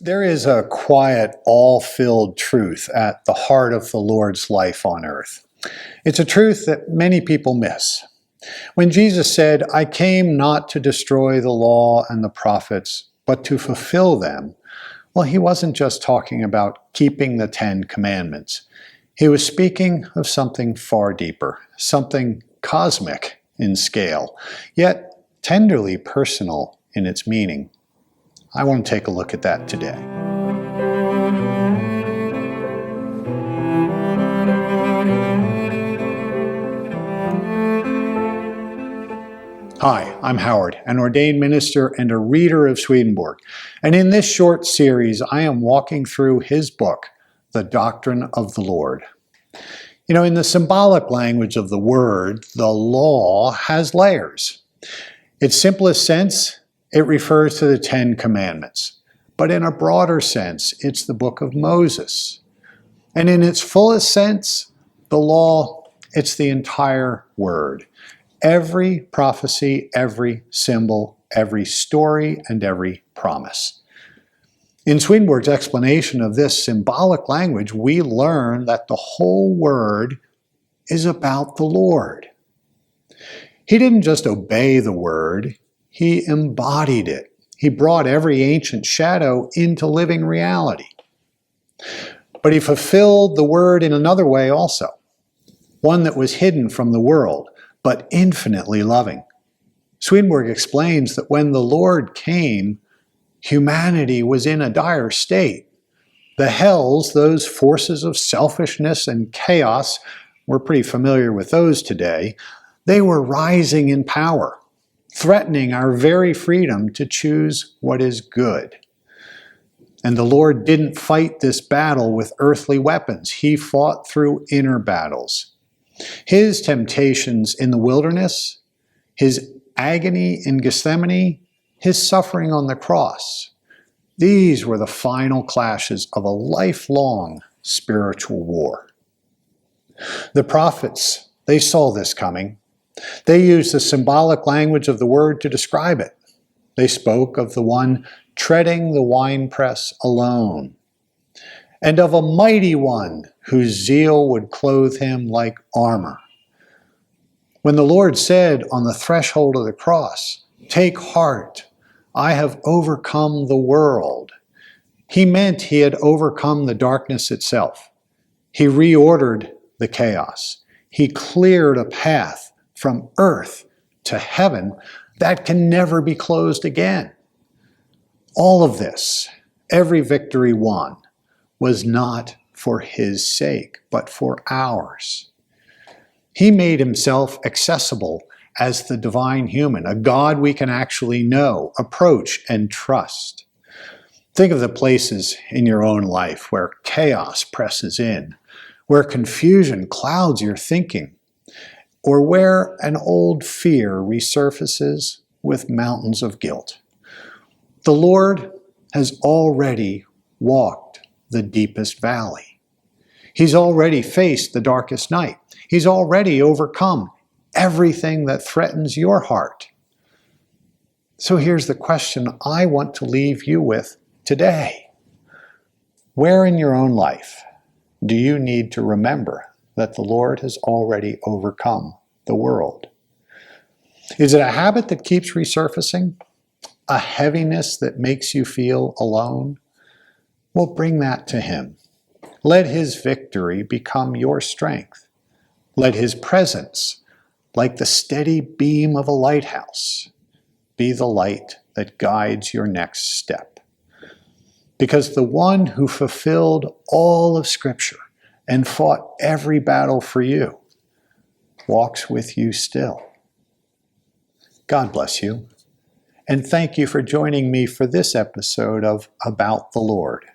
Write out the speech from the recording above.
There is a quiet, all-filled truth at the heart of the Lord's life on earth. It's a truth that many people miss. When Jesus said, "I came not to destroy the law and the prophets, but to fulfill them," well, he wasn't just talking about keeping the 10 Commandments. He was speaking of something far deeper, something cosmic in scale, yet tenderly personal in its meaning. I want to take a look at that today. Hi, I'm Howard, an ordained minister and a reader of Swedenborg. And in this short series, I am walking through his book, The Doctrine of the Lord. You know, in the symbolic language of the word, the law has layers. Its simplest sense, it refers to the 10 Commandments. But in a broader sense, it's the book of Moses. And in its fullest sense, the law, it's the entire word. Every prophecy, every symbol, every story, and every promise. In Swedenborg's explanation of this symbolic language, we learn that the whole word is about the Lord. He didn't just obey the word, he embodied it. He brought every ancient shadow into living reality. But he fulfilled the word in another way also, one that was hidden from the world, but infinitely loving. Swedenborg explains that when the Lord came, humanity was in a dire state. The hells, those forces of selfishness and chaos, we're pretty familiar with those today, they were rising in power, threatening our very freedom to choose what is good. And the Lord didn't fight this battle with earthly weapons. He fought through inner battles. His temptations in the wilderness, his agony in Gethsemane, his suffering on the cross, these were the final clashes of a lifelong spiritual war. The prophets, they saw this coming. They used the symbolic language of the word to describe it. They spoke of the one treading the winepress alone, and of a mighty one whose zeal would clothe him like armor. When the Lord said on the threshold of the cross, "Take heart, I have overcome the world," he meant he had overcome the darkness itself. He reordered the chaos. He cleared a path from earth to heaven that can never be closed again. All of this, every victory won, was not for his sake, but for ours. He made himself accessible as the divine human, a God we can actually know, approach, and trust. Think of the places in your own life where chaos presses in, where confusion clouds your thinking, or where an old fear resurfaces with mountains of guilt. The Lord has already walked the deepest valley. He's already faced the darkest night. He's already overcome everything that threatens your heart. So here's the question I want to leave you with today. Where in your own life do you need to remember that the Lord has already overcome the world? Is it a habit that keeps resurfacing? A heaviness that makes you feel alone? Well, bring that to him. Let his victory become your strength. Let his presence, like the steady beam of a lighthouse, be the light that guides your next step. Because the one who fulfilled all of Scripture and fought every battle for you walks with you still. God bless you, and thank you for joining me for this episode of About the Lord.